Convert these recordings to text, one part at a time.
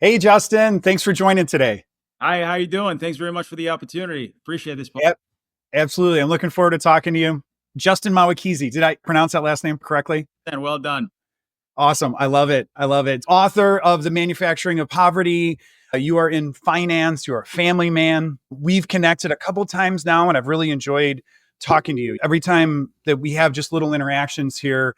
Hey, Justin, thanks for joining today. Hi, how you doing? Thanks very much for the opportunity. Appreciate this. Yep, absolutely. I'm looking forward to talking to you. Justin Mawakizi, did I pronounce that last name correctly? And well done. Awesome. I love it. I love it. Author of The Manufacturing of Poverty. You are in finance. You're a family man. We've connected a couple times now, and I've really enjoyed talking to you. Every time that we have just little interactions here,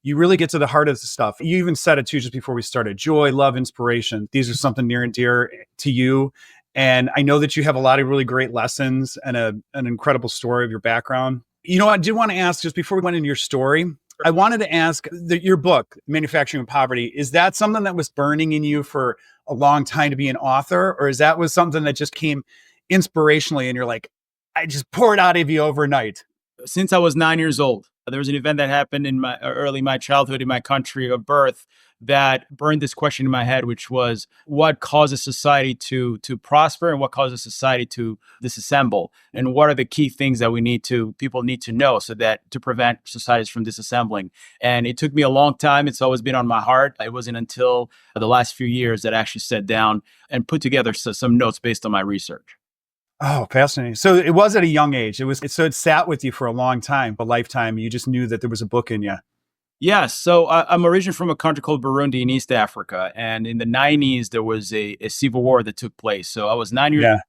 you really get to the heart of the stuff. You even said it too just before we started. Joy, love, inspiration. These are something near and dear to you. And I know that you have a lot of really great lessons and an incredible story of your background. You know, I did want to ask just before we went into your story, I wanted to ask your book, Manufacturing of Poverty, is that something that was burning in you for a long time to be an author? Or is that was something that just came inspirationally and you're like, I just poured out of you overnight? Since I was 9 years old, there was an event that happened in my childhood in my country of birth that burned this question in my head, which was what causes society to prosper and what causes society to disassemble, and what are the key things that people need to know so that to prevent societies from disassembling. And it took me a long time. It's always been on my heart. It wasn't until the last few years that I actually sat down and put together some notes based on my research. Oh, fascinating. So it was at a young age. So it sat with you for a long time, a lifetime. You just knew that there was a book in you. Yeah, so I'm originally from a country called Burundi in East Africa, and in the 90s there was a civil war that took place. So I was 9 years Yeah.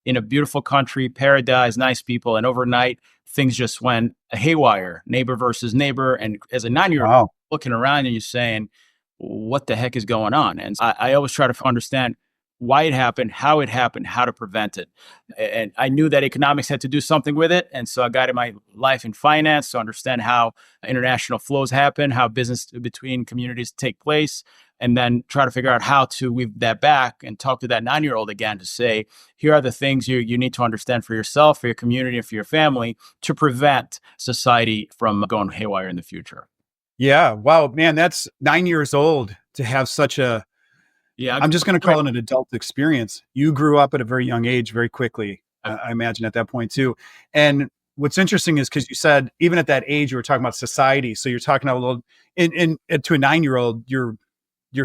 in a beautiful country, paradise, nice people, and overnight things just went haywire, neighbor versus neighbor. And as a 9 year old Wow. looking around and you're saying, "What the heck is going on?" And I always try to understand why it happened, how to prevent it. And I knew that economics had to do something with it. And so I got in my life in finance to understand how international flows happen, how business between communities take place, and then try to figure out how to weave that back and talk to that 9 year old again to say, here are the things you need to understand for yourself, for your community, and for your family to prevent society from going haywire in the future. Yeah. Wow, man, that's 9 years old to have such a, Yeah. I'm just going to call it an adult experience. You grew up at a very young age, very quickly, I imagine at that point too. And what's interesting is because you said even at that age, you were talking about society. So you're talking about a little, to a 9 year old, your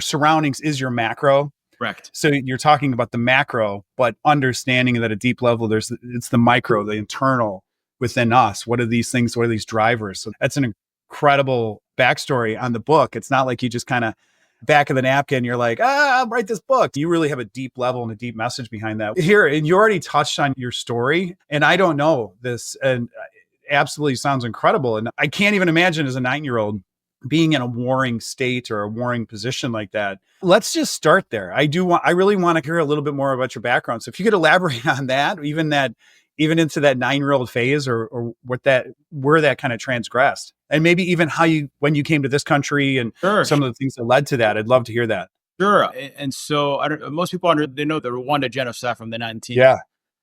surroundings is your macro. Correct. So you're talking about the macro, but understanding that at a deep level, it's the micro, the internal within us. What are these things? What are these drivers? So that's an incredible backstory on the book. It's not like you just kind of back of the napkin, you're like, I'll write this book. You really have a deep level and a deep message behind that. Here, and you already touched on your story, and I don't know this, and it absolutely sounds incredible. And I can't even imagine as a 9 year old being in a warring state or a warring position like that. Let's just start there. I really want to hear a little bit more about your background. So if you could elaborate on that, even into that 9 year old phase or where that kind of transgressed. And maybe even when you came to this country and Sure. some of the things that led to that. I'd love to hear that. Sure. And so most people they know the Rwanda genocide from the 19th. Yeah.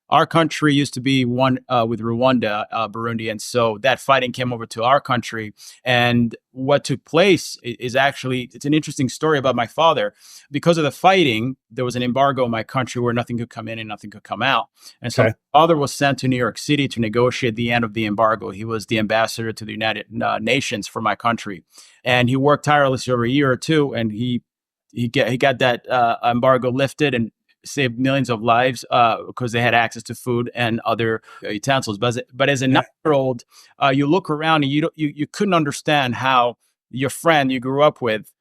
Our country used to be one with Rwanda, Burundi. And so that fighting came over to our country. And what took place is actually, it's an interesting story about my father. Because of the fighting, there was an embargo in my country where nothing could come in and nothing could come out. And so Okay. my father was sent to New York City to negotiate the end of the embargo. He was the ambassador to the United Nations for my country. And he worked tirelessly over a year or two. And he got that embargo lifted and saved millions of lives because they had access to food and other utensils. But as a 9 year old, you look around and you couldn't understand how your friend you grew up with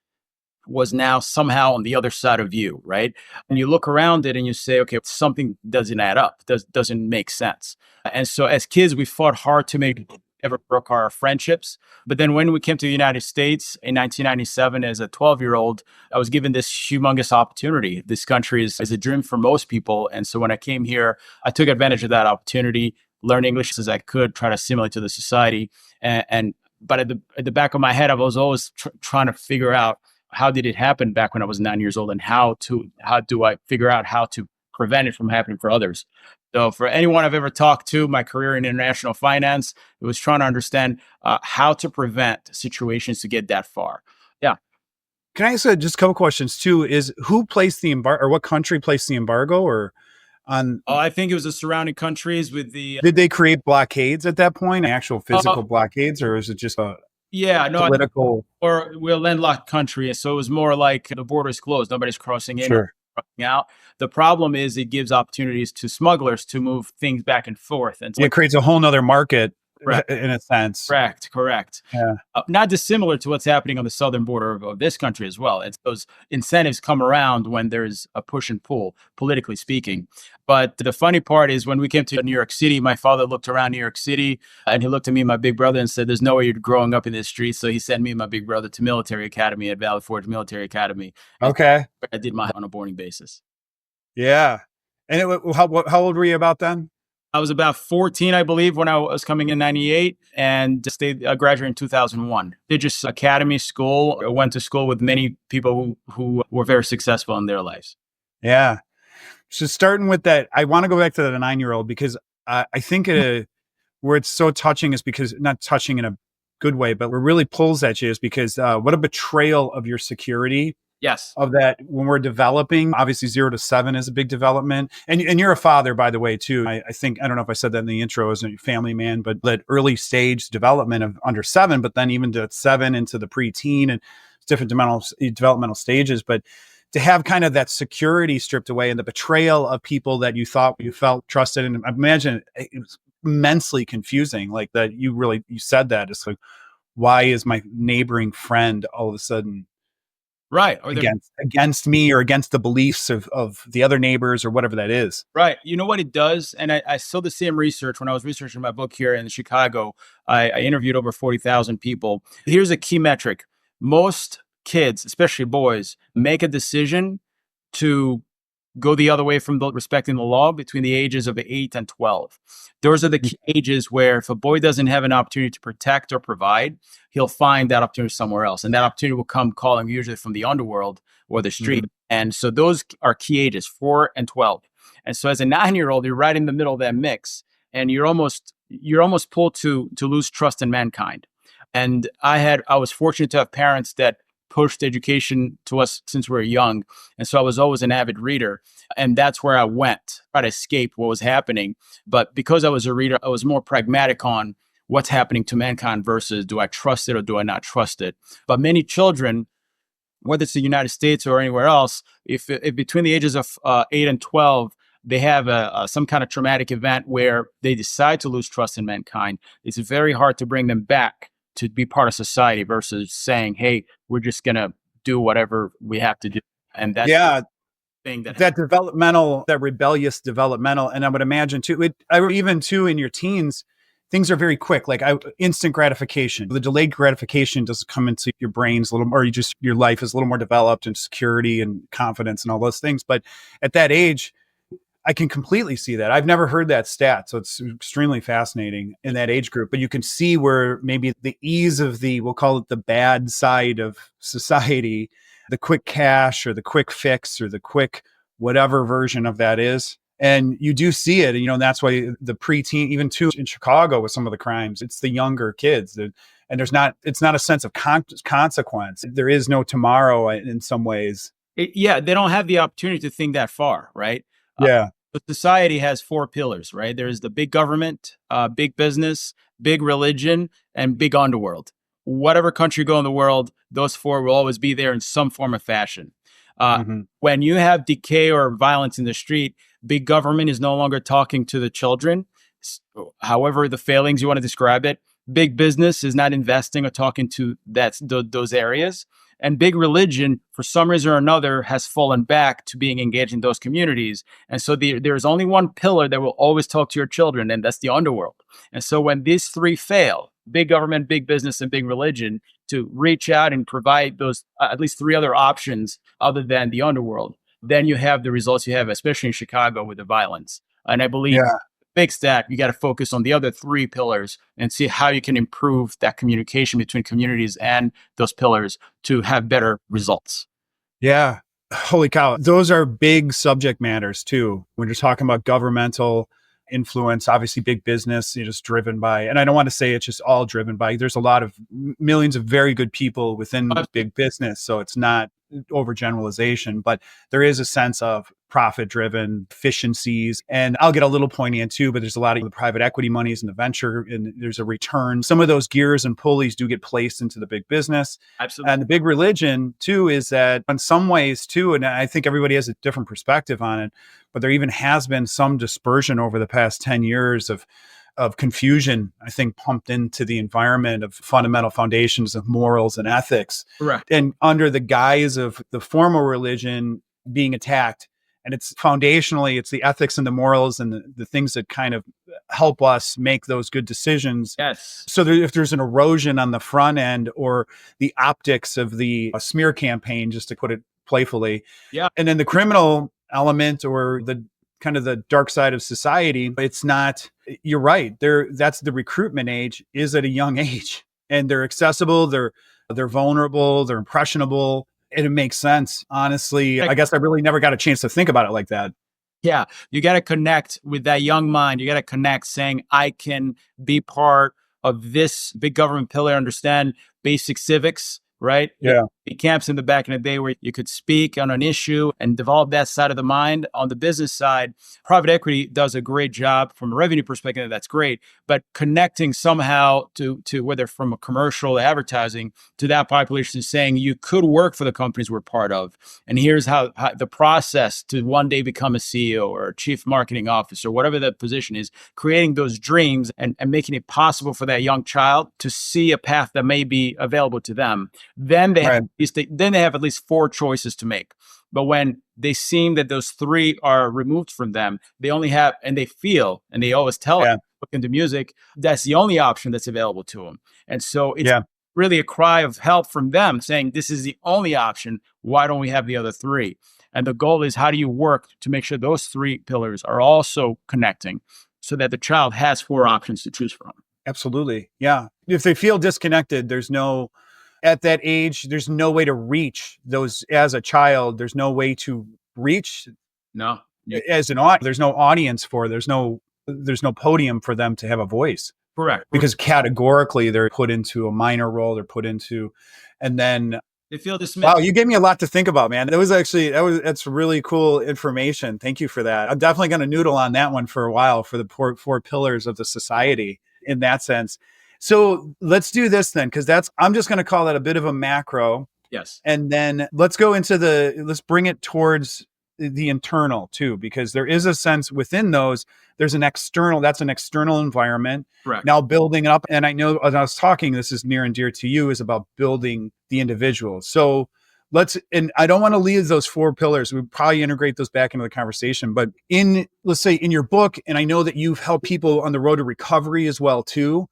was now somehow on the other side of you, right? And you look around it and you say, okay, something doesn't add up, doesn't make sense. And so as kids, we fought hard to ever broke our friendships. But then when we came to the United States in 1997 as a 12-year-old, I was given this humongous opportunity. This country is a dream for most people. And so when I came here, I took advantage of that opportunity, learned English as I could, try to assimilate to the society. But at the back of my head, I was always trying to figure out how did it happen back when I was 9 years old, and how do I figure out how to prevent it from happening for others. So for anyone I've ever talked to, my career in international finance, it was trying to understand how to prevent situations to get that far. Yeah. Can I ask just a couple questions too? Is who placed the embargo, or what country placed the embargo, or on? I think it was the surrounding countries with the. Did they create blockades at that point, actual physical blockades, or is it just a Yeah, no, political? or we're a landlocked country, so it was more like the border is closed, nobody's crossing in. Sure. out. The problem is it gives opportunities to smugglers to move things back and forth. And so It creates a whole nother market Correct. in a sense. Correct. Yeah. Not dissimilar to what's happening on the southern border of this country as well. It's those incentives come around when there's a push and pull, politically speaking. But the funny part is when we came to New York City, my father looked around New York City and he looked at me and my big brother and said, there's no way you're growing up in this street. So he sent me and my big brother to military academy at Valley Forge Military Academy. Okay. I did my on a boarding basis. Yeah. And how old were you about then? I was about 14, I believe, when I was coming in 98 and graduated in 2001. Did just academy school. I went to school with many people who were very successful in their lives. Yeah. So starting with that, I want to go back to the 9-year-old because I think where it's so touching is because, not touching in a good way, but where it really pulls at you is because what a betrayal of your security. Yes. Of that when we're developing. Obviously 0 to 7 is a big development. And you're a father, by the way, too. I think, I don't know if I said that in the intro as a family man, but that early stage development of under 7, but then even to 7 into the preteen and different developmental stages. But to have kind of that security stripped away and the betrayal of people that you thought you felt trusted. And I imagine it was immensely confusing. Like that you said that. It's like, why is my neighboring friend all of a sudden right, or against me or against the beliefs of the other neighbors or whatever that is? Right. You know what it does? And I saw the same research when I was researching my book here in Chicago. I interviewed over 40,000 people. Here's a key metric. Most kids, especially boys, make a decision to go the other way from respecting the law between the ages of 8 and 12. Those are the key ages where if a boy doesn't have an opportunity to protect or provide, he'll find that opportunity somewhere else. And that opportunity will come calling usually from the underworld or the street. And so those are key ages, 4 and 12. And so as a 9-year-old, you're right in the middle of that mix. And you're almost pulled to lose trust in mankind. And I was fortunate to have parents that pushed education to us since we were young. And so I was always an avid reader. And that's where I went, try to escape what was happening. But because I was a reader, I was more pragmatic on what's happening to mankind versus do I trust it or do I not trust it? But many children, whether it's the United States or anywhere else, if between the ages of 8 and 12, they have some kind of traumatic event where they decide to lose trust in mankind, it's very hard to bring them back to be part of society versus saying, hey, we're just going to do whatever we have to do. And that's the thing that rebellious developmental. And I would imagine too, even too in your teens, things are very quick, like instant gratification. The delayed gratification doesn't come into your brains a little more, your life is a little more developed and security and confidence and all those things. But at that age, I can completely see that. I've never heard that stat. So it's extremely fascinating in that age group. But you can see where maybe the ease of we'll call it the bad side of society, the quick cash or the quick fix or the quick whatever version of that is. And you do see it. And that's why the preteen, even too in Chicago with some of the crimes, it's the younger kids. And it's not a sense of consequence. There is no tomorrow in some ways. They don't have the opportunity to think that far, right? Yeah. But society has 4 pillars, right? There's the big government, big business, big religion, and big underworld. Whatever country you go in the world, those 4 will always be there in some form or fashion. When you have decay or violence in the street, big government is no longer talking to the children. However, the failings you want to describe it, big business is not investing or talking to those areas. And big religion, for some reason or another, has fallen back to being engaged in those communities. And so there's only one pillar that will always talk to your children, and that's the underworld. And so when these 3 fail, big government, big business, and big religion, to reach out and provide those at least 3 other options other than the underworld, then you have the results you have, especially in Chicago with the violence. And I believe fix that, you got to focus on the other 3 pillars and see how you can improve that communication between communities and those pillars to have better results. Yeah. Holy cow. Those are big subject matters too. When you're talking about governmental influence, obviously big business, just driven by, and I don't want to say it's just all driven by, there's a lot of millions of very good people within big business. So it's not overgeneralization, but there is a sense of profit driven efficiencies. And I'll get a little poignant too, but there's a lot of the private equity monies and the venture, and there's a return. Some of those gears and pulleys do get placed into the big business. Absolutely. And the big religion too is that in some ways too, and I think everybody has a different perspective on it, but there even has been some dispersion over the past 10 years of confusion, I think, pumped into the environment of fundamental foundations of morals and ethics. Correct. And under the guise of the formal religion being attacked. And it's foundationally, it's the ethics and the morals and the things that kind of help us make those good decisions. Yes. So if there's an erosion on the front end or the optics of the smear campaign, just to put it playfully, yeah, and then the criminal element or the kind of the dark side of society, it's not, you're right. That's the recruitment age is at a young age, and they're accessible. They're vulnerable. They're impressionable. And it makes sense. Honestly, I guess I really never got a chance to think about it like that. Yeah. You got to connect with that young mind. You got to connect saying, I can be part of this big government pillar, understand basic civics, right? Yeah. It camps in the back in the day where you could speak on an issue and develop that side of the mind. On the business side, private equity does a great job from a revenue perspective. That's great. But connecting somehow to whether from a commercial advertising to that population is saying you could work for the companies we're part of. And here's how the process to one day become a CEO or a chief marketing officer, whatever that position is, creating those dreams and making it possible for that young child to see a path that may be available to them. Then they have then they have at least 4 choices to make. But when they seem that those 3 are removed from them, they only have, and they feel, and they always tell us, look into music, that's the only option that's available to them. And so it's really a cry of help from them saying, this is the only option. Why don't we have the other 3? And the goal is, how do you work to make sure those 3 pillars are also connecting so that the child has 4 options to choose from? Absolutely. Yeah. If they feel disconnected, at that age, there's no way to reach those as a child. There's no way to reach. No. As there's no audience there's no podium for them to have a voice. Correct. Because categorically they're put into a minor role, and then they feel dismissed. Wow, you gave me a lot to think about, man. That's really cool information. Thank you for that. I'm definitely going to noodle on that one for a while for the 4 pillars of the society in that sense. So let's do this then, because I'm just going to call that a bit of a macro. Yes. And then let's bring it towards the internal too, because there is a sense within those, that's an external environment. Correct. Now building up. And I know as I was talking, this is near and dear to you, is about building the individual. So and I don't want to leave those 4 pillars. We probably integrate those back into the conversation, but let's say in your book, and I know that you've helped people on the road to recovery as well too.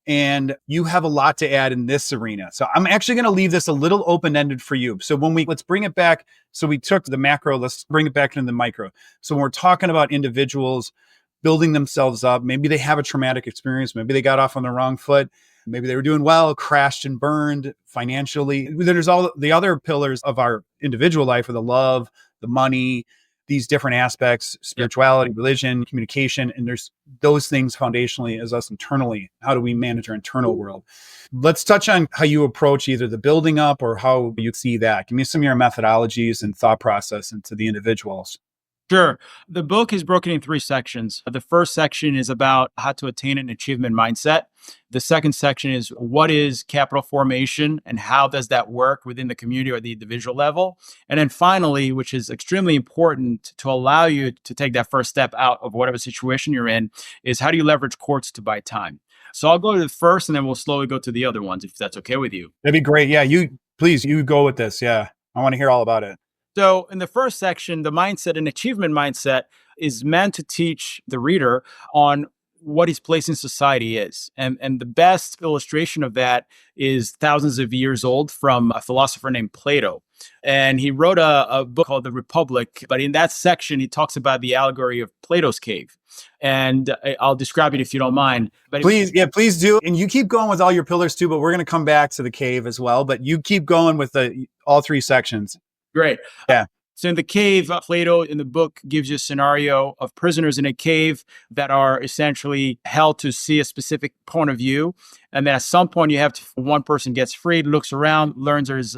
And you have a lot to add in this arena. So I'm actually going to leave this a little open-ended for you. So let's bring it back. So we took the macro, let's bring it back into the micro. So when we're talking about individuals building themselves up, maybe they have a traumatic experience. Maybe they got off on the wrong foot. Maybe they were doing well, crashed and burned financially. There's all the other pillars of our individual life, of the love, the money, these different aspects, spirituality, religion, communication, and there's those things foundationally as us internally. How do we manage our internal world? Let's touch on how you approach either the building up or how you see that. Give me some of your methodologies and thought process into the individuals. Sure. The book is broken in 3 sections. The first section is about how to attain an achievement mindset. The second section is what is capital formation and how does that work within the community or the individual level? And then finally, which is extremely important to allow you to take that first step out of whatever situation you're in, is how do you leverage courts to buy time? So I'll go to the first and then we'll slowly go to the other ones if that's okay with you. That'd be great. Yeah, you go with this. Yeah, I want to hear all about it. So in the first section, the mindset and achievement mindset is meant to teach the reader on what his place in society is. And the best illustration of that is thousands of years old from a philosopher named Plato. And he wrote a book called The Republic. But in that section, he talks about the allegory of Plato's cave. And I'll describe it if you don't mind. But please do. And you keep going with all your pillars too, but we're going to come back to the cave as well. But you keep going with all 3 sections. Great. Yeah. So in the cave, Plato in the book gives you a scenario of prisoners in a cave that are essentially held to see a specific point of view. And then at some point, you have to, one person gets freed, looks around, learns there's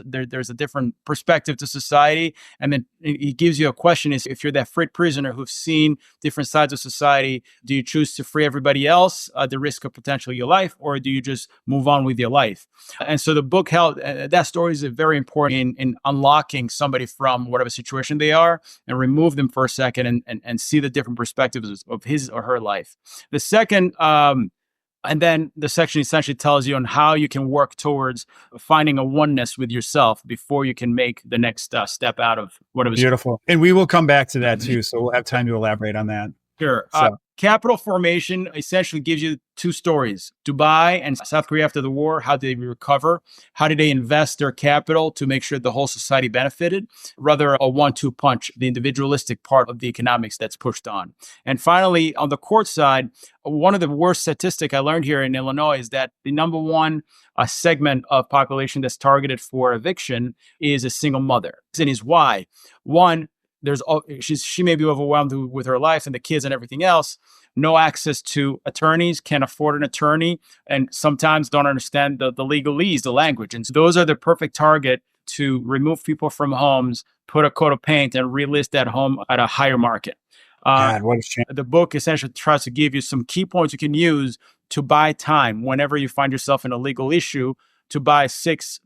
a different perspective to society. And then he gives you a question is, if you're that freed prisoner who's seen different sides of society, do you choose to free everybody else at the risk of potentially your life, or do you just move on with your life? And so the book held, that story is very important in unlocking somebody from whatever situation they are and remove them for a second and see the different perspectives of his or her life. The second, and then the section essentially tells you on how you can work towards finding a oneness with yourself before you can make the next step out of whatever. Beautiful. And we will come back to that too. So we'll have time to elaborate on that. Sure. So. Capital formation essentially gives you two stories. Dubai and South Korea after the war, how did they recover? How did they invest their capital to make sure the whole society benefited? Rather a 1-2 punch, the individualistic part of the economics that's pushed on. And finally, on the court side, one of the worst statistics I learned here in Illinois is that the number one segment of population that's targeted for eviction is a single mother. And is why? One, she may be overwhelmed with her life and the kids and everything else. No access to attorneys, can't afford an attorney, and sometimes don't understand the legalese, the language. And so those are the perfect target to remove people from homes, put a coat of paint, and relist that home at a higher market. God, what a shame. The book essentially tries to give you some key points you can use to buy time whenever you find yourself in a legal issue, to buy 6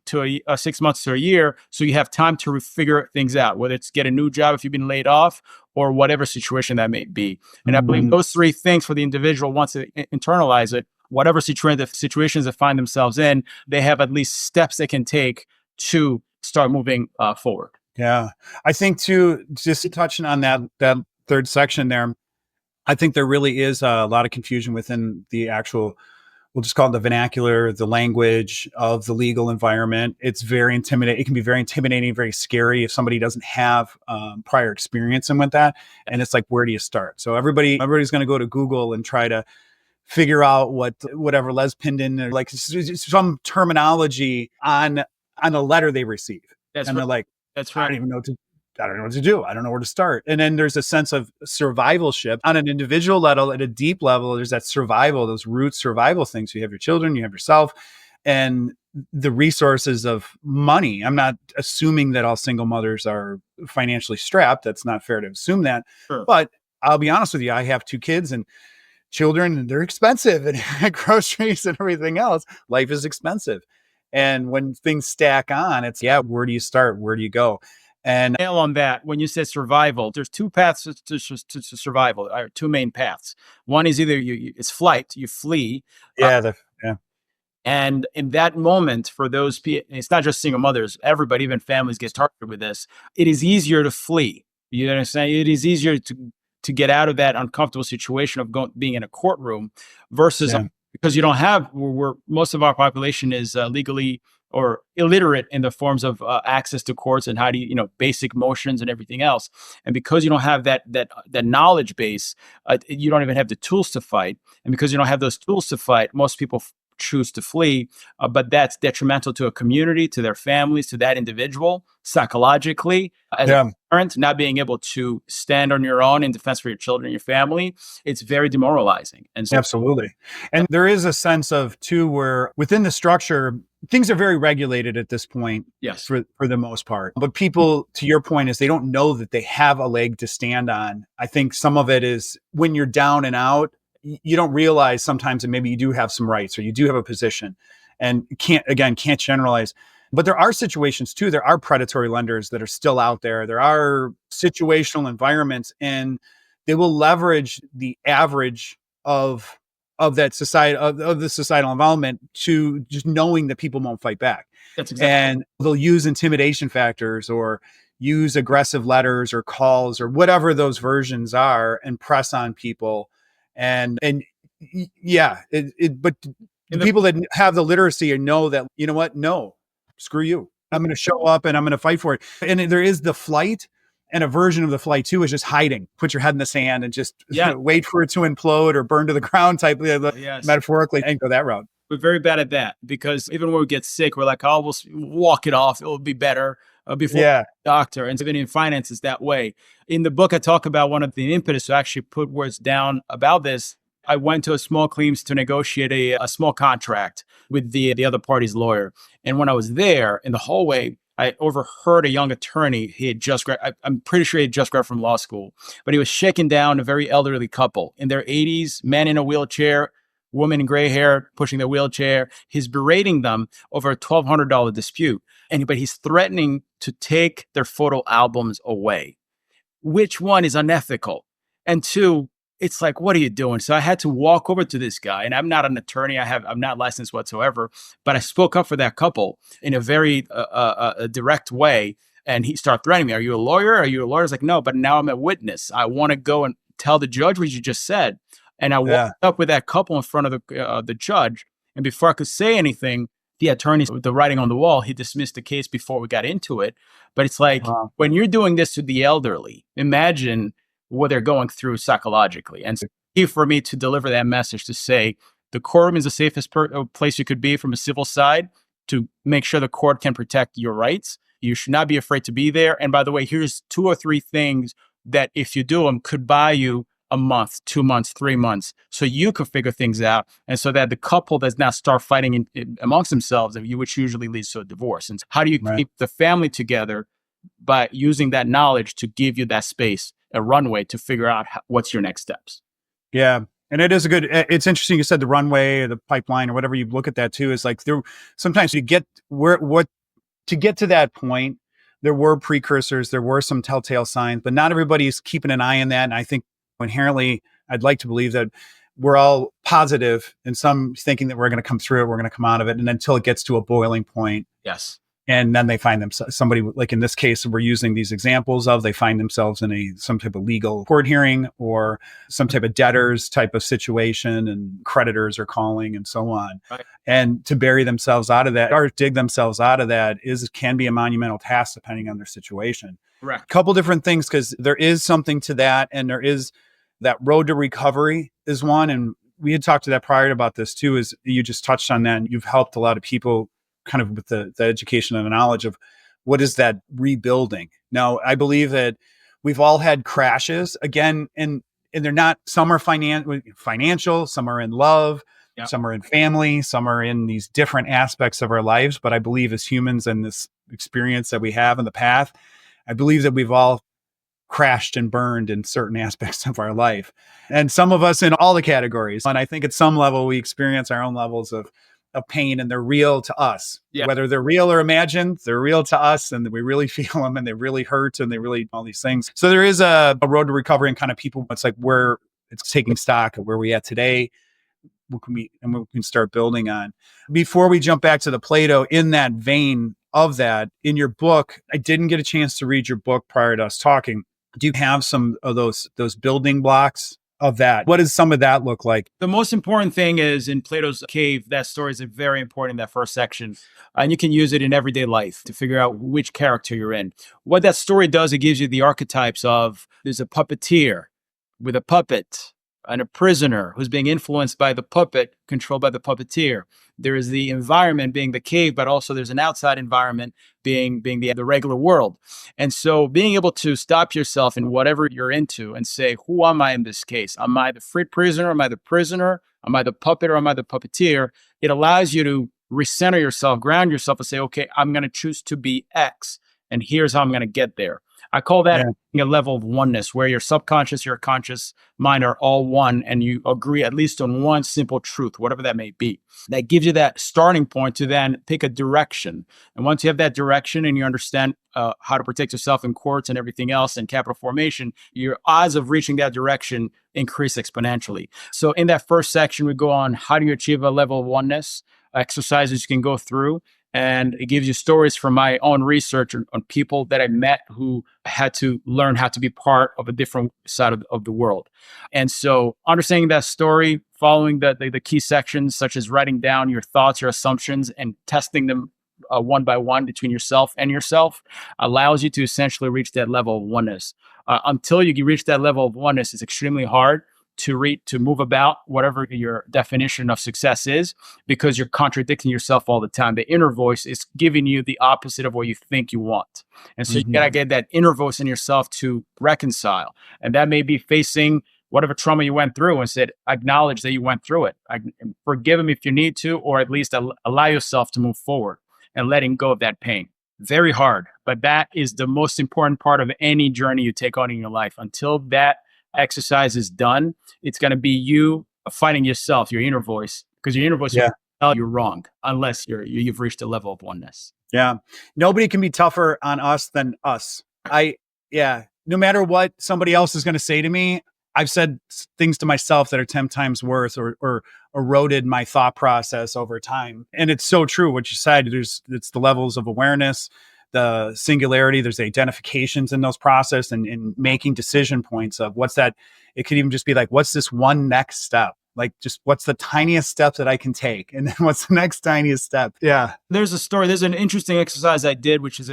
months to a year, so you have time to figure things out, whether it's get a new job if you've been laid off or whatever situation that may be. And I believe those three things for the individual, once they internalize it, whatever situations they find themselves in, they have at least steps they can take to start moving forward. Yeah. I think too, just touching on that third section there, I think there really is a lot of confusion within the actual, we'll just call it the vernacular, the language of the legal environment. It's very intimidating. It can be very intimidating, very scary if somebody doesn't have prior experience with that. And it's like, where do you start? So everybody's going to go to Google and try to figure out whatever Les Pindon or like some terminology on a letter they receive. They're like, that's right. I don't know what to do. I don't know where to start. And then there's a sense of survivalship on an individual level, at a deep level. There's that survival, those root survival things. You have your children, you have yourself, and the resources of money. I'm not assuming that all single mothers are financially strapped. That's not fair to assume that. Sure. But I'll be honest with you. I have 2 kids and children, and they're expensive, and groceries and everything else. Life is expensive. And when things stack on, it's, where do you start? Where do you go? And nail on that. When you said survival, there's 2 paths to survival, or 2 main paths. One is either it's flight, you flee. And in that moment, for those people, it's not just single mothers, everybody, even families get targeted with this. It is easier to flee. You understand? It is easier to get out of that uncomfortable situation of being in a courtroom versus because you don't have, where most of our population is legally or illiterate in the forms of access to courts and how do you, basic motions and everything else. And because you don't have that knowledge base, you don't even have the tools to fight. And because you don't have those tools to fight, most people choose to flee, but that's detrimental to a community, to their families, to that individual, psychologically. As a parent, not being able to stand on your own in defense for your children and your family, it's very demoralizing. And so, absolutely. And there is a sense of, too, where within the structure, things are very regulated at this point, yes, for the most part. But people, to your point, is they don't know that they have a leg to stand on. I think some of it is when you're down and out, you don't realize sometimes that maybe you do have some rights or you do have a position, and can't generalize. But there are situations too. There are predatory lenders that are still out there. There are situational environments, and they will leverage the average of that society, of the societal involvement, to just knowing that people won't fight back. That's exactly. And they'll use intimidation factors or use aggressive letters or calls or whatever those versions are and press on people. But the people that have the literacy and know that, you know what, no, screw you. I'm going to show up and I'm going to fight for it. And there is the flight, and a version of the flight too is just hiding. Put your head in the sand and just wait for it to implode or burn to the ground type, metaphorically, and go that route. We're very bad at that, because even when we get sick, we're like, oh, we'll walk it off. It'll be better before the doctor. And even in finance, it's that way. In the book, I talk about one of the impetus to actually put words down about this. I went to a small claims to negotiate a small contract with the other party's lawyer. And when I was there in the hallway, I overheard a young attorney. He had I'm pretty sure he had just graduated from law school, but he was shaking down a very elderly couple in their 80s, man in a wheelchair, woman in gray hair pushing their wheelchair. He's berating them over a $1,200 dispute. But he's threatening to take their photo albums away. Which one is unethical? And two, it's like, what are you doing? So I had to walk over to this guy, and I'm not an attorney. I'm not licensed whatsoever, but I spoke up for that couple in a very direct way. And he started threatening me. Are you a lawyer? Are you a lawyer? I was like, no, but now I'm a witness. I want to go and tell the judge what you just said. And I walked up with that couple in front of the judge. And before I could say anything, the attorney, with the writing on the wall, he dismissed the case before we got into it. But it's like, when you're doing this to the elderly, imagine what they're going through psychologically. And so for me to deliver that message to say the courtroom is the safest place you could be from a civil side, to make sure the court can protect your rights. You should not be afraid to be there. And by the way, here's 2 or 3 things that if you do them could buy you a month, 2 months, 3 months, so you could figure things out. And so that the couple does not start fighting amongst themselves, which usually leads to a divorce. And how do you keep the family together by using that knowledge to give you that space, a runway to figure out what's your next steps? Yeah. And it's interesting. You said the runway or the pipeline or whatever you look at that too, is like sometimes you get to get to that point, there were precursors, there were some telltale signs, but not everybody's keeping an eye on that. And I think inherently, I'd like to believe that we're all positive and some thinking that we're going to come through it, we're going to come out of it. And until it gets to a boiling point. Yes. And then they find somebody, like in this case, we're using these examples of, they find themselves in some type of legal court hearing or some type of debtors type of situation, and creditors are calling and so on. Right. And to bury themselves out of that or dig themselves out of that can be a monumental task depending on their situation. Correct. A couple different things, because there is something to that, and there is that road to recovery is one. And we had talked to that prior about this too, is you just touched on that, and you've helped a lot of people kind of with the education and the knowledge of what is that rebuilding. Now, I believe that we've all had crashes again, and they're not, some are financial, some are in love, some are in family, some are in these different aspects of our lives. But I believe as humans and this experience that we have in the path, I believe that we've all crashed and burned in certain aspects of our life. And some of us in all the categories. And I think at some level we experience our own levels of pain, and they're real to us. Yeah. Whether they're real or imagined, they're real to us, and we really feel them, and they really hurt, and they really, all these things. So there is a road to recovery, and kind of people, it's like where it's taking stock of where we at today, what we can start building on. Before we jump back to the Plato, in that vein of that, in your book, I didn't get a chance to read your book prior to us talking. Do you have some of those building blocks of that? What does some of that look like? The most important thing is in Plato's cave, that story is very important in that first section. And you can use it in everyday life to figure out which character you're in. What that story does, it gives you the archetypes of, there's a puppeteer with a puppet, and a prisoner who's being influenced by the puppet, controlled by the puppeteer. There is the environment being the cave, but also there's an outside environment being the regular world. And so being able to stop yourself in whatever you're into and say, who am I in this case? Am I the freed prisoner? Am I the prisoner? Am I the puppet, or am I the puppeteer? It allows you to recenter yourself, ground yourself, and say, okay, I'm going to choose to be X, and here's how I'm going to get there. I call that a level of oneness, where your subconscious, your conscious mind are all one, and you agree at least on one simple truth, whatever that may be. That gives you that starting point to then pick a direction. And once you have that direction and you understand how to protect yourself in courts and everything else and capital formation, your odds of reaching that direction increase exponentially. So in that first section, we go on how do you achieve a level of oneness, exercises you can go through. And it gives you stories from my own research on people that I met who had to learn how to be part of a different side of the world. And so understanding that story, following the key sections, such as writing down your thoughts, your assumptions, and testing them one by one between yourself and yourself, allows you to essentially reach that level of oneness. Until you reach that level of oneness, it's extremely hard to move about, whatever your definition of success is, because you're contradicting yourself all the time. The inner voice is giving you the opposite of what you think you want. And so you gotta get that inner voice in yourself to reconcile. And that may be facing whatever trauma you went through and said, acknowledge that you went through it. Forgive them if you need to, or at least allow yourself to move forward and letting go of that pain. Very hard, but that is the most important part of any journey you take on in your life. Until that exercise is done, it's going to be you fighting yourself, your inner voice, because your inner voice will tell you wrong unless you've reached a level of oneness. Yeah. Nobody can be tougher on us than us. No matter what somebody else is going to say to me, I've said things to myself that are 10 times worse or eroded my thought process over time. And it's so true what you said. It's the levels of awareness, the singularity, there's identifications in those process and making decision points of what's that. It could even just be like, what's this one next step? Like, just what's the tiniest step that I can take? And then what's the next tiniest step? Yeah. There's a story. There's an interesting exercise I did, which is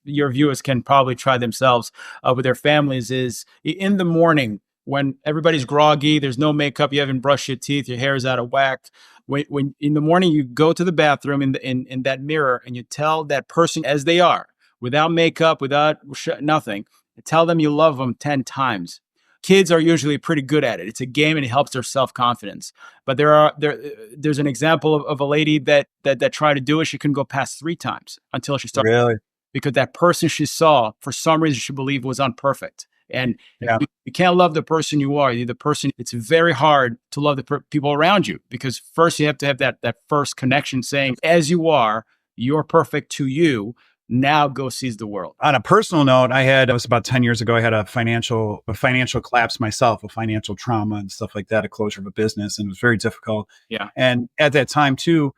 your viewers can probably try themselves with their families, is in the morning when everybody's groggy, there's no makeup, you haven't brushed your teeth, your hair is out of whack. When in the morning you go to the bathroom in that mirror and you tell that person as they are, without makeup, without nothing, tell them you love them 10 times. Kids are usually pretty good at it. It's a game and it helps their self-confidence. But there's an example of a lady that tried to do it. She couldn't go past 3 times until she started. Really? Because that person she saw, for some reason, she believed was unperfect. And you can't love the person you are. You're the person. It's very hard to love the people around you, because first you have to have that first connection saying, as you are, you're perfect to you. Now go seize the world. On a personal note, it was about 10 years ago, I had a financial collapse myself, a financial trauma and stuff like that, a closure of a business. And it was very difficult. Yeah. And at that time too,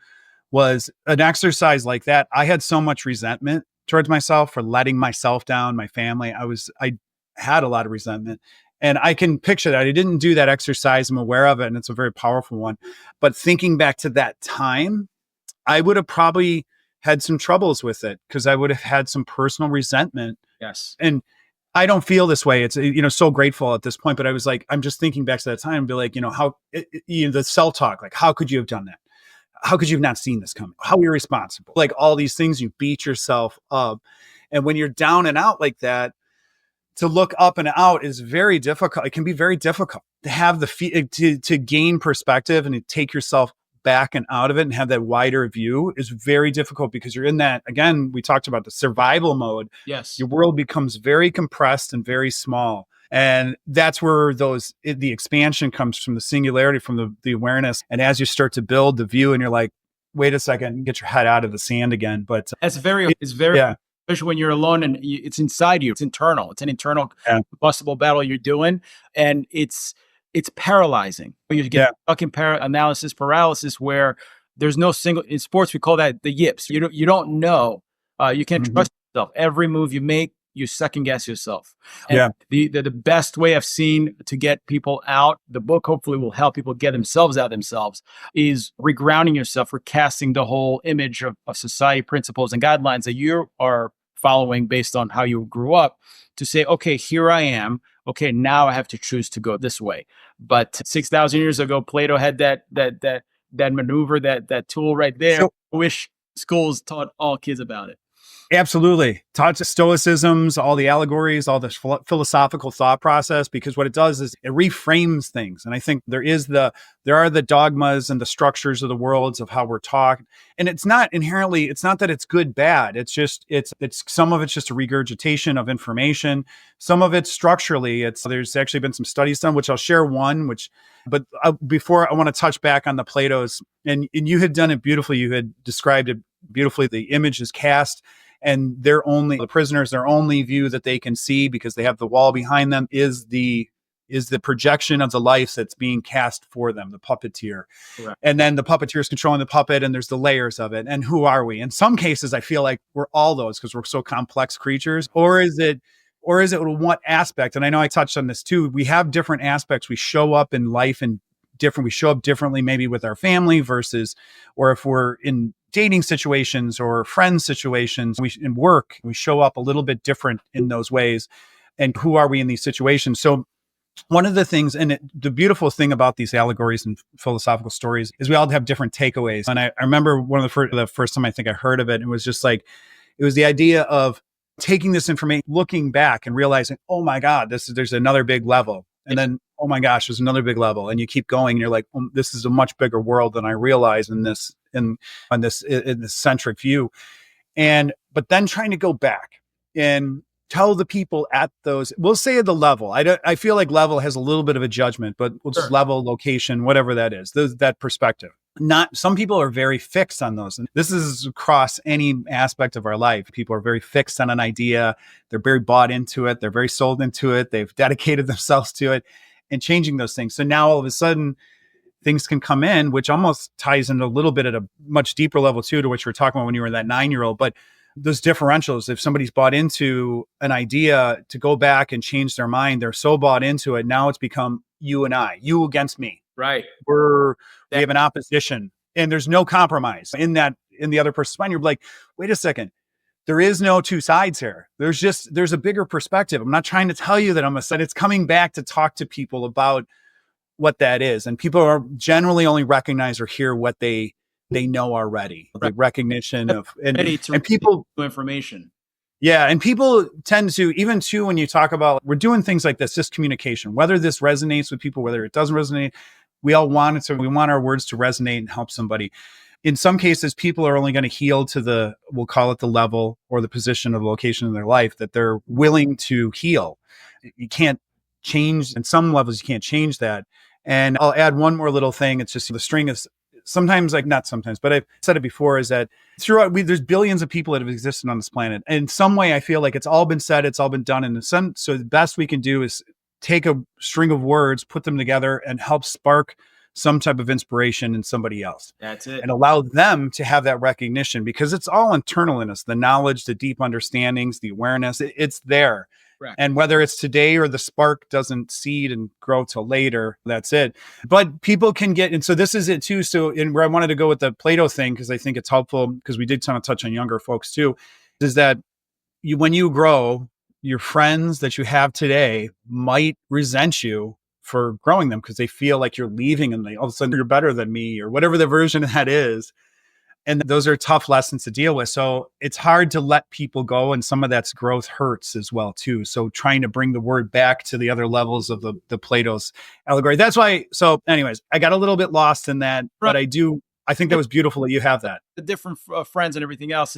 was an exercise like that. I had so much resentment towards myself for letting myself down, my family. I had a lot of resentment. And I can picture that. I didn't do that exercise. I'm aware of it. And it's a very powerful one. But thinking back to that time, I would have probably had some troubles with it because I would have had some personal resentment. Yes. And I don't feel this way. It's, so grateful at this point, but I was like, I'm just thinking back to that time and be like, the self-talk, like, how could you have done that? How could you have not seen this coming? How irresponsible, like all these things, you beat yourself up. And when you're down and out like that, to look up and out is very difficult. It can be very difficult to have to gain perspective and to take yourself back and out of it and have that wider view is very difficult because you're in that, again, we talked about the survival mode. Yes. Your world becomes very compressed and very small. And that's where the expansion comes from, the singularity, from the awareness. And as you start to build the view and you're like, wait a second, get your head out of the sand again. But it's very, especially when you're alone and it's inside you, it's internal. It's an internal combustible battle you're doing. And it's paralyzing. You get stuck in analysis paralysis where there's no single, in sports, we call that the yips. You don't know, you can't trust yourself. Every move you make, you second guess yourself. And the best way I've seen to get people out, the book hopefully will help people get themselves out themselves, is regrounding yourself, recasting the whole image of society principles and guidelines that you are following based on how you grew up, to say, okay, here I am. Okay, now I have to choose to go this way. But 6,000 years ago, Plato had that maneuver, that tool right there. So, I wish schools taught all kids about it. Absolutely. Taught stoicisms, all the allegories, all the philosophical thought process, because what it does is it reframes things. And I think there are the dogmas and the structures of the worlds of how we're taught. And it's not that it's good, bad. It's just, it's some of it's just a regurgitation of information. Some of it's structurally, there's actually been some studies done, which I'll share one, but before I want to touch back on the Plato's, and you had done it beautifully. You had described it beautifully. The image is cast, and the prisoners, their only view that they can see, because they have the wall behind them, is the projection of the life that's being cast for them, the puppeteer. Correct. And then the puppeteer is controlling the puppet, and there's the layers of it. And who are we? In some cases, I feel like we're all those because we're so complex creatures. Or is it one aspect? And I know I touched on this too. We have different aspects. We show up in life and we show up differently, maybe with our family or if we're in dating situations or friend situations, in work, we show up a little bit different in those ways. And who are we in these situations? So one of the things, and the beautiful thing about these allegories and philosophical stories, is we all have different takeaways. And I remember one of the first time I think I heard of it, it was just like, it was the idea of taking this information, looking back and realizing, oh my God, there's another big level. And then oh my gosh, there's another big level. And you keep going and you're like, this is a much bigger world than I realize in this centric view. But then trying to go back and tell the people at those, we'll say at the level. I feel like level has a little bit of a judgment, but we'll just level, location, whatever that is, that perspective. Some people are very fixed on those. And this is across any aspect of our life. People are very fixed on an idea. They're very bought into it. They're very sold into it. They've dedicated themselves to it and changing those things. So now all of a sudden things can come in, which almost ties into a little bit at a much deeper level too, to what you were talking about when you were that 9-year-old. But those differentials, if somebody's bought into an idea, to go back and change their mind, they're so bought into it. Now it's become you and I, you against me. Right. We have an opposition and there's no compromise in the other person's mind. You're like, wait a second. There is no two sides here. There's a bigger perspective. I'm not trying to tell you that I'm a side. It's coming back to talk to people about what that is. And people are generally only recognize or hear what they know already. Right. The recognition of, and people information. Yeah. And people tend to, even too, when you talk about, we're doing things like this, just communication, whether this resonates with people, whether it doesn't resonate, we want our words to resonate and help somebody. In some cases, people are only going to heal to we'll call it the level or the position or the location in their life that they're willing to heal. You can't change, in some levels, you can't change that. And I'll add one more little thing. It's just the string is sometimes, like not sometimes, but I've said it before, is that throughout, there's billions of people that have existed on this planet. And in some way, I feel like it's all been said, it's all been done. And so the best we can do is take a string of words, put them together and help spark some type of inspiration in somebody else. That's it. And allow them to have that recognition, because it's all internal in us, the knowledge, the deep understandings, the awareness, it's there. Correct. And whether it's today or the spark doesn't seed and grow till later, that's it. But people can get, and so this is it too. So, and where I wanted to go with the Plato thing, because I think it's helpful, because we did kind of touch on younger folks too, is that when you grow, your friends that you have today might resent you for growing them, because they feel like you're leaving and all of a sudden you're better than me, or whatever the version of that is. And those are tough lessons to deal with. So it's hard to let people go. And some of that's growth hurts as well too. So trying to bring the word back to the other levels of the Plato's allegory. That's why. So anyways, I got a little bit lost in that, but I think that was beautiful that you have that. The different friends and everything else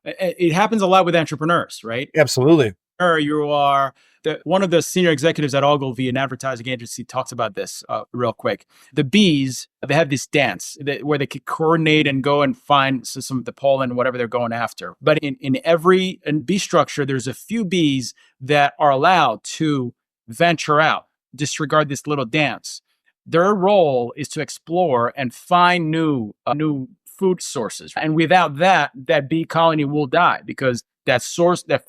it happens a lot with entrepreneurs, right? Absolutely. You are one of the senior executives at Ogilvy, an advertising agency, talks about this real quick. The bees, they have this dance where they could coordinate and go and find some of the pollen, whatever they're going after. But in every bee structure, there's a few bees that are allowed to venture out, disregard this little dance. Their role is to explore and find new food sources. And without that bee colony will die, because that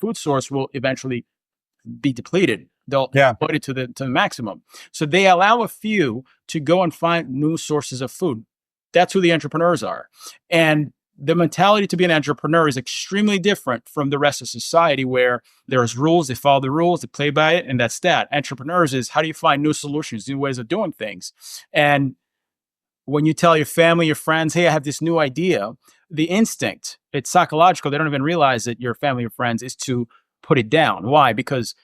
food source will eventually be depleted. They'll put it to the maximum. So they allow a few to go and find new sources of food. That's who the entrepreneurs are. And the mentality to be an entrepreneur is extremely different from the rest of society, where there's rules, they follow the rules, they play by it, and that's that. Entrepreneurs is, how do you find new solutions, new ways of doing things? And when you tell your family, your friends, hey, I have this new idea, the instinct, it's psychological. They don't even realize that your family or friends is to put it down. Why? Because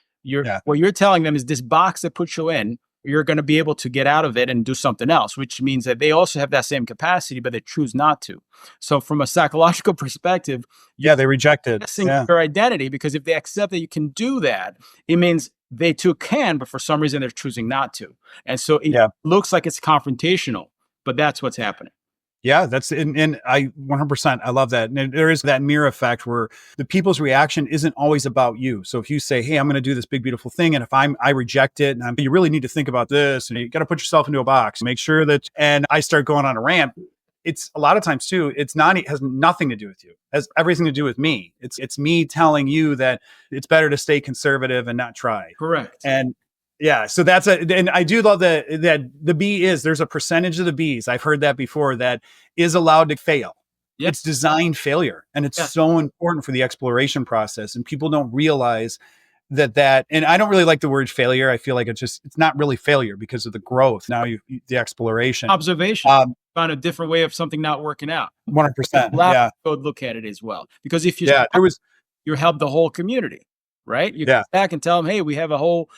what you're telling them is this box that puts you in, you're going to be able to get out of it and do something else, which means that they also have that same capacity, but they choose not to. So from a psychological perspective, they reject it. Your identity, because if they accept that you can do that, it means they too can, but for some reason they're choosing not to. And so it looks like it's confrontational, but that's what's happening. Yeah, and I 100%, I love that. And there is that mirror effect where the people's reaction isn't always about you. So if you say, hey, I'm going to do this big, beautiful thing, and if I reject it, and you really need to think about this, and you got to put yourself into a box, make sure that, and I start going on a rant, it's a lot of times too, it has nothing to do with you. It has everything to do with me. It's me telling you that it's better to stay conservative and not try. Correct. And so and I do love that the bee there's a percentage of the bees, I've heard that before, that is allowed to fail. Yep. It's designed failure. And it's so important for the exploration process. And people don't realize that, and I don't really like the word failure. I feel like it's not really failure because of the growth. Now the exploration. Observation. Find a different way of something not working out. 100%. Would look at it as well. Because if you help the whole community, right? You go back and tell them, hey, we have a whole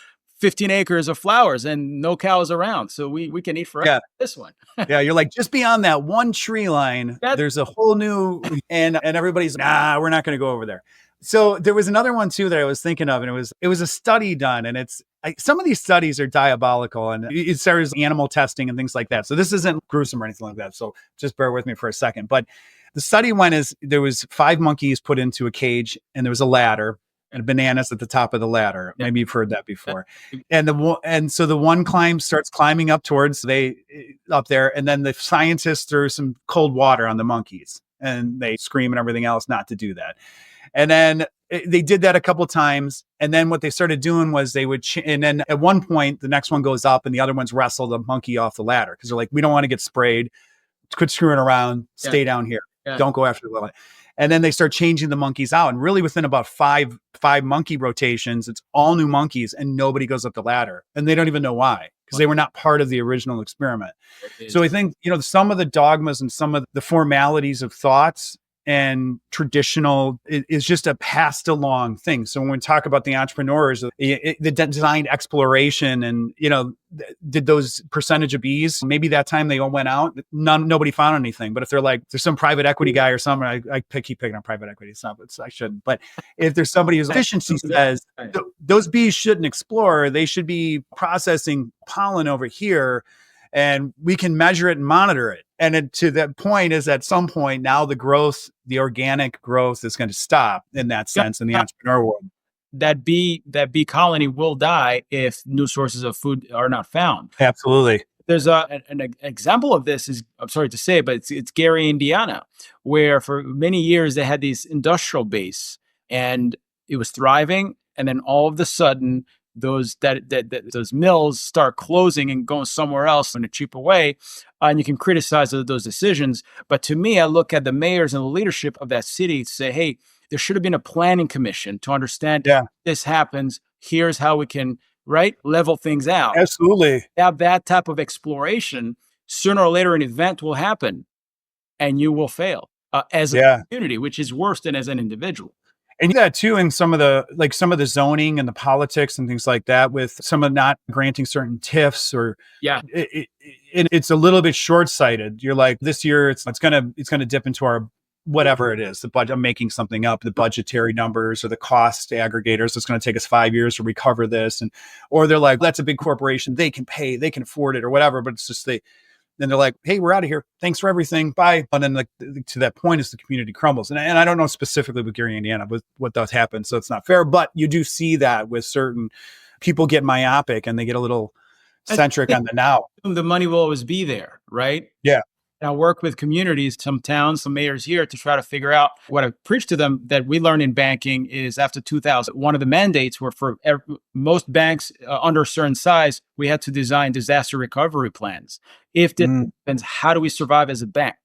15 acres of flowers and no cows around. So we can eat forever this one. Yeah, you're like, just beyond that one tree line, there's a whole new, and everybody's, nah, we're not going to go over there. So there was another one too that I was thinking of, and it was a study done, and some of these studies are diabolical, and it starts animal testing and things like that. So this isn't gruesome or anything like that. So just bear with me for a second. But the study went is there was 5 monkeys put into a cage, and there was a ladder and bananas at the top of the ladder. Yeah. Maybe you've heard that before. Yeah. And so the one starts climbing up towards up there, and then the scientists throw some cold water on the monkeys, and they scream and everything else not to do that. And then they did that a couple of times. And then what they started doing was they would, and then at one point, the next one goes up and the other ones wrestle the monkey off the ladder. Cause they're like, we don't want to get sprayed. Quit screwing around. Stay down here. Yeah. Don't go after the ladder. And then they start changing the monkeys out. And really within about five monkey rotations, it's all new monkeys and nobody goes up the ladder. And they don't even know why, because they were not part of the original experiment. So I think, some of the dogmas and some of the formalities of thoughts and traditional is just a passed along thing. So when we talk about the entrepreneurs, the designed exploration and, did those percentage of bees, maybe that time they all went out, nobody found anything. But if they're like, there's some private equity guy or something, I keep picking on private equity. It's not, I shouldn't. But if there's somebody whose efficiency says those bees shouldn't explore, they should be processing pollen over here, and we can measure it and monitor it. And to that point is at some point now the organic growth is going to stop in that sense in the entrepreneur world. That bee colony will die if new sources of food are not found. Absolutely. There's an example of this is, I'm sorry to say, but it's Gary, Indiana, where for many years they had this industrial base and it was thriving. And then all of a sudden, those mills start closing and going somewhere else in a cheaper way. And you can criticize those decisions. But to me, I look at the mayors and the leadership of that city to say, hey, there should have been a planning commission to understand if this happens. Here's how we can, level things out. Absolutely. Have that type of exploration. Sooner or later, an event will happen and you will fail as a community, which is worse than as an individual. And that too in some of the zoning and the politics and things like that, with some of not granting certain TIFs or it's a little bit short-sighted. You're like, this year it's gonna dip into our whatever it is, the budget. I'm making something up, the budgetary numbers or the cost aggregators. It's going to take us 5 years to recover this, or they're like, that's a big corporation, they can pay, they can afford it, or whatever. But it's just then they're like, hey, we're out of here. Thanks for everything. Bye. And then to that point is the community crumbles. And I don't know specifically with Gary, Indiana, what does happen. So it's not fair, but you do see that with certain people get myopic and they get a little centric on the now. The money will always be there, right? Yeah. And I work with communities, some towns, some mayors here to try to figure out what I preach to them that we learned in banking is after 2000, one of the mandates were for most banks under a certain size, we had to design disaster recovery plans. If this happens, how do we survive as a bank?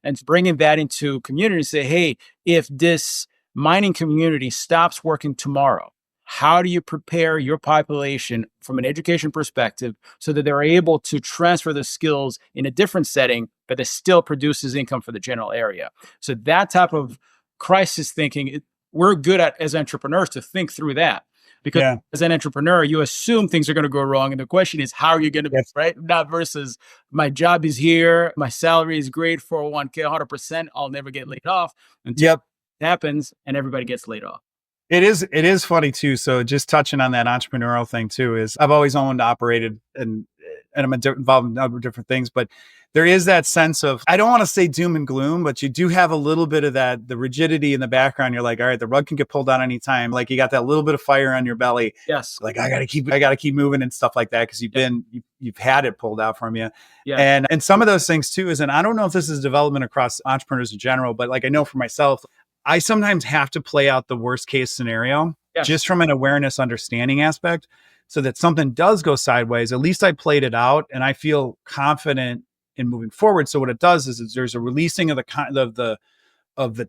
And bringing that into community and say, hey, if this mining community stops working tomorrow, how do you prepare your population from an education perspective so that they're able to transfer the skills in a different setting, but that still produces income for the general area? So that type of crisis thinking, we're good at as entrepreneurs to think through that. Because as an entrepreneur, you assume things are going to go wrong. And the question is, how are you going to be right? Not versus my job is here, my salary is great, 401k, 100%, I'll never get laid off until it happens and everybody gets laid off. It is funny too. So just touching on that entrepreneurial thing too, is I've always owned, operated, and I'm involved in other different things, but there is that sense of, I don't want to say doom and gloom, but you do have a little bit of that, the rigidity in the background. You're like, all right, the rug can get pulled out anytime. Like you got that little bit of fire on your belly. Yes. Like I gotta keep moving and stuff like that. Cause you've had it pulled out from you. Yeah. And some of those things too and I don't know if this is development across entrepreneurs in general, but like I know for myself, I sometimes have to play out the worst case scenario just from an awareness understanding aspect so that something does go sideways. At least I played it out and I feel confident in moving forward. So what it does is there's a releasing of the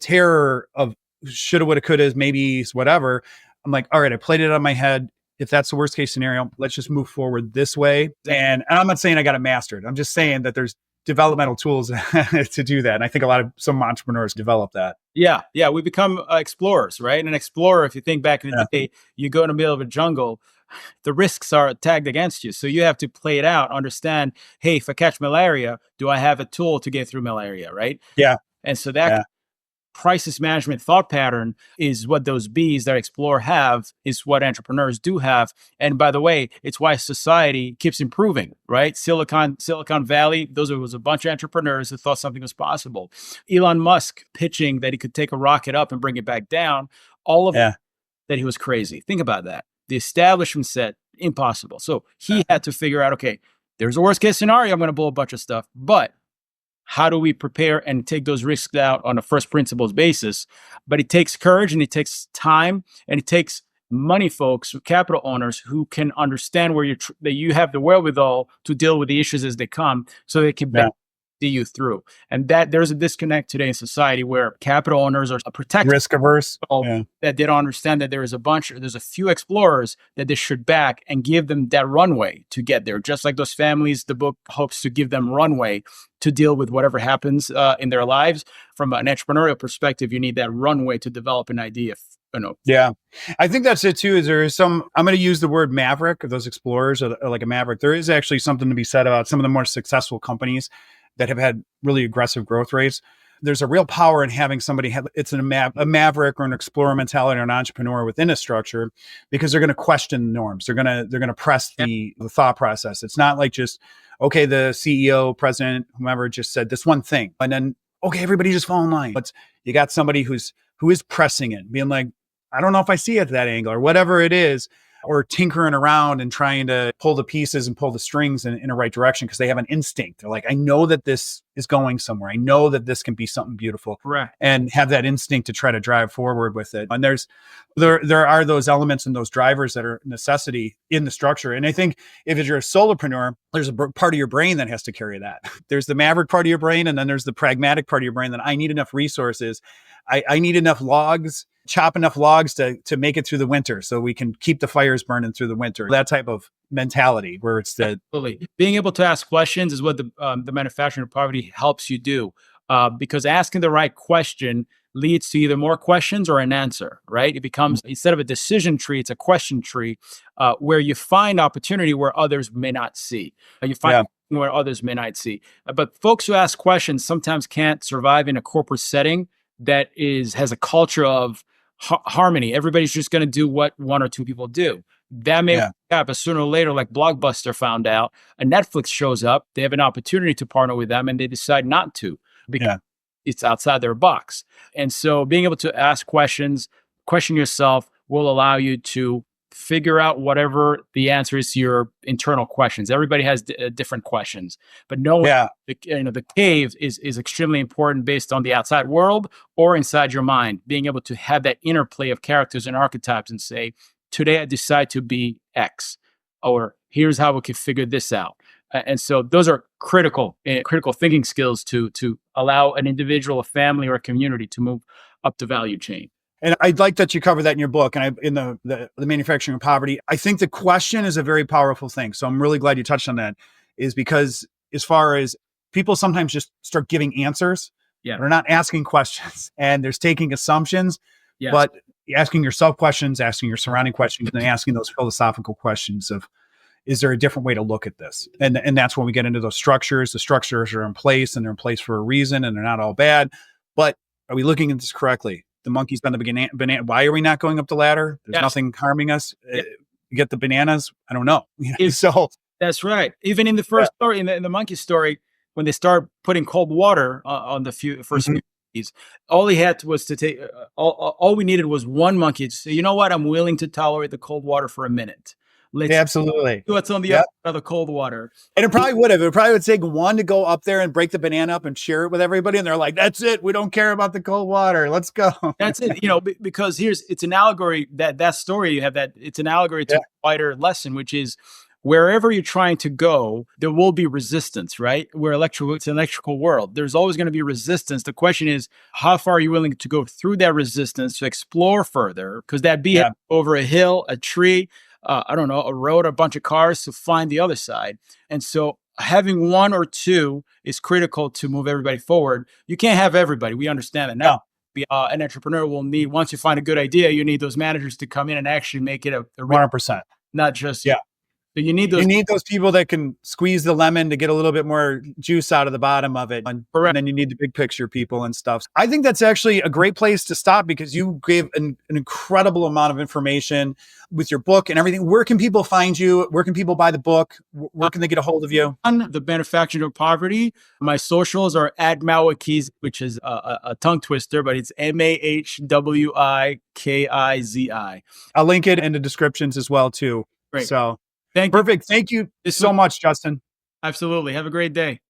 terror of shoulda, woulda, coulda, maybe whatever. I'm like, all right, I played it out of my head. If that's the worst case scenario, let's just move forward this way. And I'm not saying I got it mastered. I'm just saying that there's developmental tools to do that. And I think some entrepreneurs develop that. Yeah. We become explorers, right? And an explorer, if you think back in the day, you go in the middle of a jungle, the risks are tagged against you. So you have to play it out, understand, hey, if I catch malaria, do I have a tool to get through malaria, right? Yeah. And so that Yeah. crisis management thought pattern is what those B's that explore have, is what entrepreneurs do have. And by the way, it's why society keeps improving, right? Silicon Valley, was a bunch of entrepreneurs who thought something was possible. Elon Musk pitching that he could take a rocket up and bring it back down, all of Yeah. that he was crazy. Think about that. The establishment said impossible. So he had to figure out, okay, there's a worst case scenario. I'm going to blow a bunch of stuff, but how do we prepare and take those risks out on a first principles basis? But it takes courage, and it takes time, and it takes money folks, capital owners who can understand where that you have the wherewithal to deal with the issues as they come, so they can see you through. And that there's a disconnect today in society where capital owners are protected, Risk averse. that they don't understand that there's a few explorers that they should back and give them that runway to get there. Just like those families, the book hopes to give them runway to deal with whatever happens in their lives. From an entrepreneurial perspective, you need that runway to develop an idea. Yeah, I think that's it too. I'm going to use the word maverick, or those explorers are like a maverick. There is actually something to be said about some of the more successful companies that have had really aggressive growth rates. There's a real power in having somebody it's a maverick or an explorer mentality or an entrepreneur within a structure, because they're going to question the norms. They're going to press the thought process. It's not like just, okay, the CEO, president, whomever just said this one thing, and then, okay, everybody just fall in line. But you got somebody who is pressing it, being like, I don't know if I see it that angle, or whatever it is, or tinkering around and trying to pull the pieces and pull the strings in a right direction, because they have an instinct. They're like, I know that this is going somewhere. I know that this can be something beautiful. Correct. And have that instinct to try to drive forward with it. And there are those elements and those drivers that are necessity in the structure. And I think if you're a solopreneur, there's a part of your brain that has to carry that. There's the maverick part of your brain, and then there's the pragmatic part of your brain that I need enough resources. I need enough logs, chop enough logs to make it through the winter, so we can keep the fires burning through the winter. That type of mentality where it's absolutely being able to ask questions is what the manufacturing of poverty helps you do, because asking the right question leads to either more questions or an answer, right? It becomes, instead of a decision tree, it's a question tree, where you find opportunity where others may not see. You find where others may not see. But folks who ask questions sometimes can't survive in a corporate setting that has a culture of harmony. Everybody's just going to do what one or two people do. That may work out, but sooner or later, like Blockbuster found out, a Netflix shows up, they have an opportunity to partner with them, and they decide not to because it's outside their box. And so being able to ask questions, question yourself, will allow you to figure out whatever the answer is to your internal questions. Everybody has different questions, but the cave is extremely important based on the outside world or inside your mind. Being able to have that interplay of characters and archetypes and say, today I decide to be X, or here's how we can figure this out. And so those are critical thinking skills to allow an individual, a family, or a community to move up the value chain. And I'd like that you cover that in your book, and in the manufacturing of poverty. I think the question is a very powerful thing. So I'm really glad you touched on that, is because as far as people sometimes just start giving answers, they're not asking questions, and there's taking assumptions, but asking yourself questions, asking your surrounding questions, and asking those philosophical questions of, is there a different way to look at this? And that's when we get into those structures. The structures are in place, and they're in place for a reason, and they're not all bad. But are we looking at this correctly? The monkey's on the banana. Why are we not going up the ladder? There's nothing harming us. Get the bananas. I don't know. So that's right. Even in the first story, in the monkey story, when they start putting cold water on the first few monkeys, all he had was to take. All we needed was one monkey to say, you know what? I'm willing to tolerate the cold water for a minute. Let's absolutely see what's on the other side of the cold water. And it probably would have. It probably would take one to go up there and break the banana up and share it with everybody. And they're like, that's it. We don't care about the cold water. Let's go. That's it. Because it's an allegory, that story you have, that it's an allegory to a wider lesson, which is wherever you're trying to go, there will be resistance, right? It's an electrical world. There's always going to be resistance. The question is, how far are you willing to go through that resistance to explore further? Because that'd be over a hill, a tree, a road, a bunch of cars to find the other side. And so having one or two is critical to move everybody forward. You can't have everybody. We understand that now. An entrepreneur will need, once you find a good idea, you need those managers to come in and actually make it a 100%. not just you. Yeah. So you need those. You need those people that can squeeze the lemon to get a little bit more juice out of the bottom of it. And then you need the big picture people and stuff. I think that's actually a great place to stop because you gave an incredible amount of information with your book and everything. Where can people find you? Where can people buy the book? Where can they get a hold of you? On the Benefactor of Poverty. My socials are at Mahwikizi, which is a tongue twister, but it's Mahwikizi. I'll link it in the descriptions as well too. Great. So Thank you. perfect. Thank you so much, Justin. Absolutely. Have a great day.